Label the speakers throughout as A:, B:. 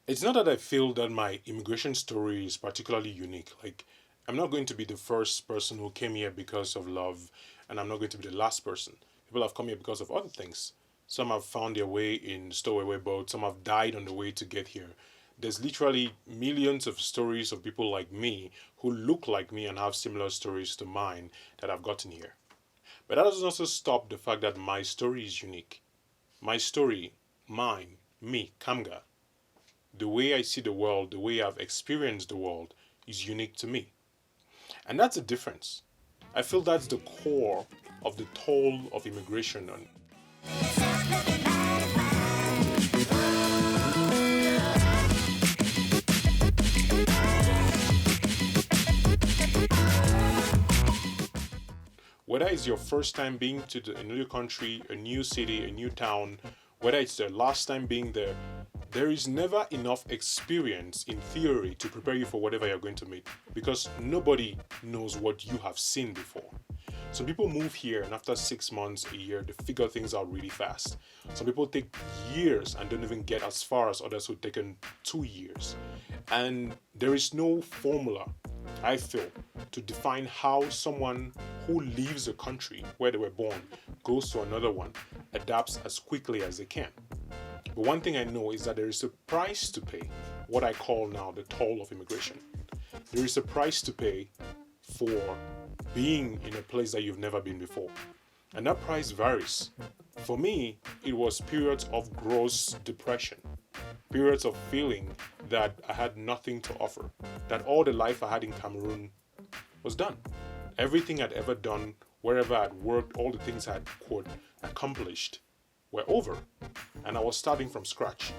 A: It's not that I feel that my immigration story is particularly unique. Like, I'm not going to be the first person who came here because of love, and I'm not going to be the last person. People have come here because of other things. Some have found their way in stowaway boats, some have died on the way to get here. There's literally millions of stories of people like me who look like me and have similar stories to mine that have gotten here. But that doesn't also stop the fact that my story is unique. My story, mine, me, Kamga, the way I see the world, the way I've experienced the world is unique to me. And that's the difference. I feel that's the core of the toll of immigration on. Whether it's your first time being to a new country, a new city, a new town, whether it's the last time being there, there is never enough experience in theory to prepare you for whatever you're going to meet because nobody knows what you have seen before. Some people move here and after 6 months, a year, they figure things out really fast. Some people take years and don't even get as far as others who've taken 2 years. And there is no formula, I feel, to define how someone who leaves a country where they were born goes to another one, adapts as quickly as they can. But one thing I know is that there is a price to pay, what I call now the toll of immigration. There is a price to pay for being in a place that you've never been before. And that price varies. For me, it was periods of gross depression, periods of feeling that I had nothing to offer, that all the life I had in Cameroon was done. Everything I'd ever done, wherever I'd worked, all the things I'd quote accomplished were over, and I was starting from scratch.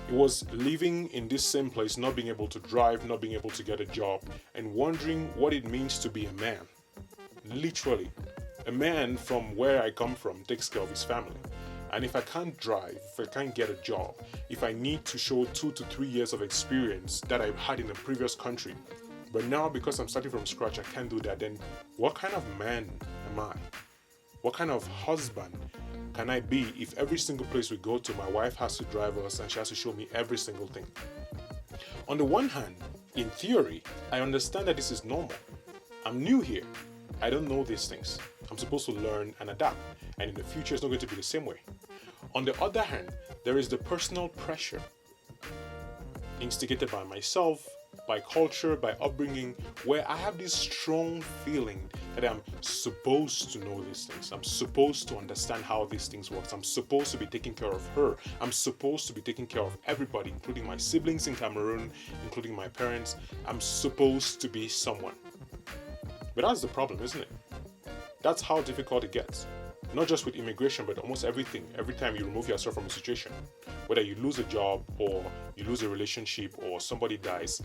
A: It was living in this same place, not being able to drive, not being able to get a job, and wondering what it means to be a man. Literally, a man from where I come from takes care of his family. And if I can't drive, if I can't get a job, if I need to show 2 to 3 years of experience that I've had in a previous country, but now because I'm starting from scratch, I can't do that, then what kind of man am I? What kind of husband can I be if every single place we go to, my wife has to drive us and she has to show me every single thing? On the one hand, in theory, I understand that this is normal. I'm new here. I don't know these things. I'm supposed to learn and adapt, and in the future it's not going to be the same way. On the other hand, there is the personal pressure instigated by myself, by culture, by upbringing, where I have this strong feeling that I'm supposed to know these things. I'm supposed to understand how these things work. I'm supposed to be taking care of her. I'm supposed to be taking care of everybody, including my siblings in Cameroon, including my parents. I'm supposed to be someone. But that's the problem, isn't it? That's how difficult it gets. Not just with immigration, but almost everything. Every time you remove yourself from a situation, whether you lose a job or you lose a relationship or somebody dies,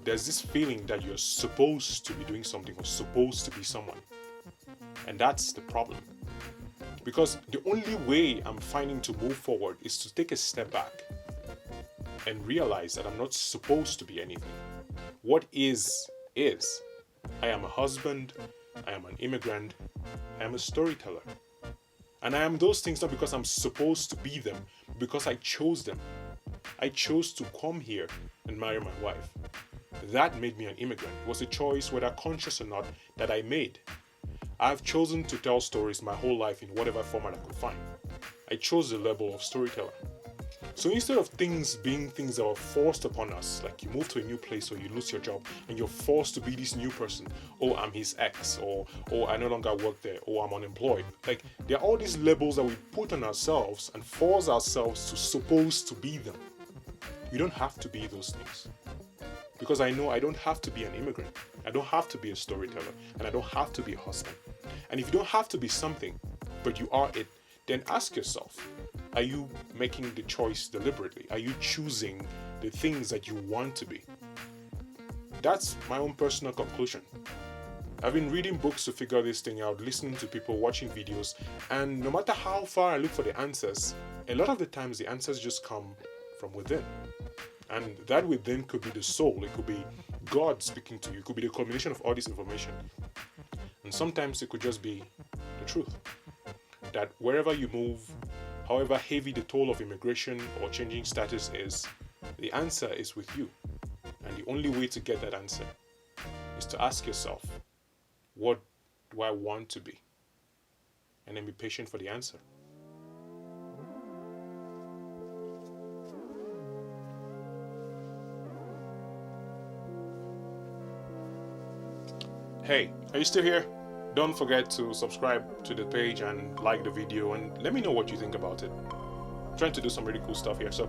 A: there's this feeling that you're supposed to be doing something or supposed to be someone. And that's the problem. Because the only way I'm finding to move forward is to take a step back and realize that I'm not supposed to be anything. What is. I am a husband, I am an immigrant, I am a storyteller. And I am those things not because I'm supposed to be them, because I chose them. I chose to come here and marry my wife. That made me an immigrant. It was a choice, whether conscious or not, that I made. I've chosen to tell stories my whole life in whatever format I could find. I chose the label of storyteller. So instead of things being things that were forced upon us, like you move to a new place or you lose your job and you're forced to be this new person, oh, I'm his ex, or oh, I no longer work there, or I'm unemployed. Like, there are all these labels that we put on ourselves and force ourselves to supposed to be them. You don't have to be those things. Because I know I don't have to be an immigrant, I don't have to be a storyteller, and I don't have to be a husband. And if you don't have to be something, but you are it, then ask yourself, are you making the choice deliberately? Are you choosing the things that you want to be? That's my own personal conclusion. I've been reading books to figure this thing out, listening to people, watching videos, and no matter how far I look for the answers, a lot of the times the answers just come from within. And that within could be the soul, it could be God speaking to you, it could be the combination of all this information. And sometimes it could just be the truth. That wherever you move, however heavy the toll of immigration or changing status is The answer is with you. And the only way to get that answer is to ask yourself, what do I want to be? And then be patient for the answer. Hey, are you still here? Don't forget to subscribe to the page and like the video and let me know what you think about it. I'm trying to do some really cool stuff here. So,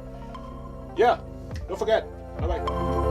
A: yeah, don't forget. Bye-bye.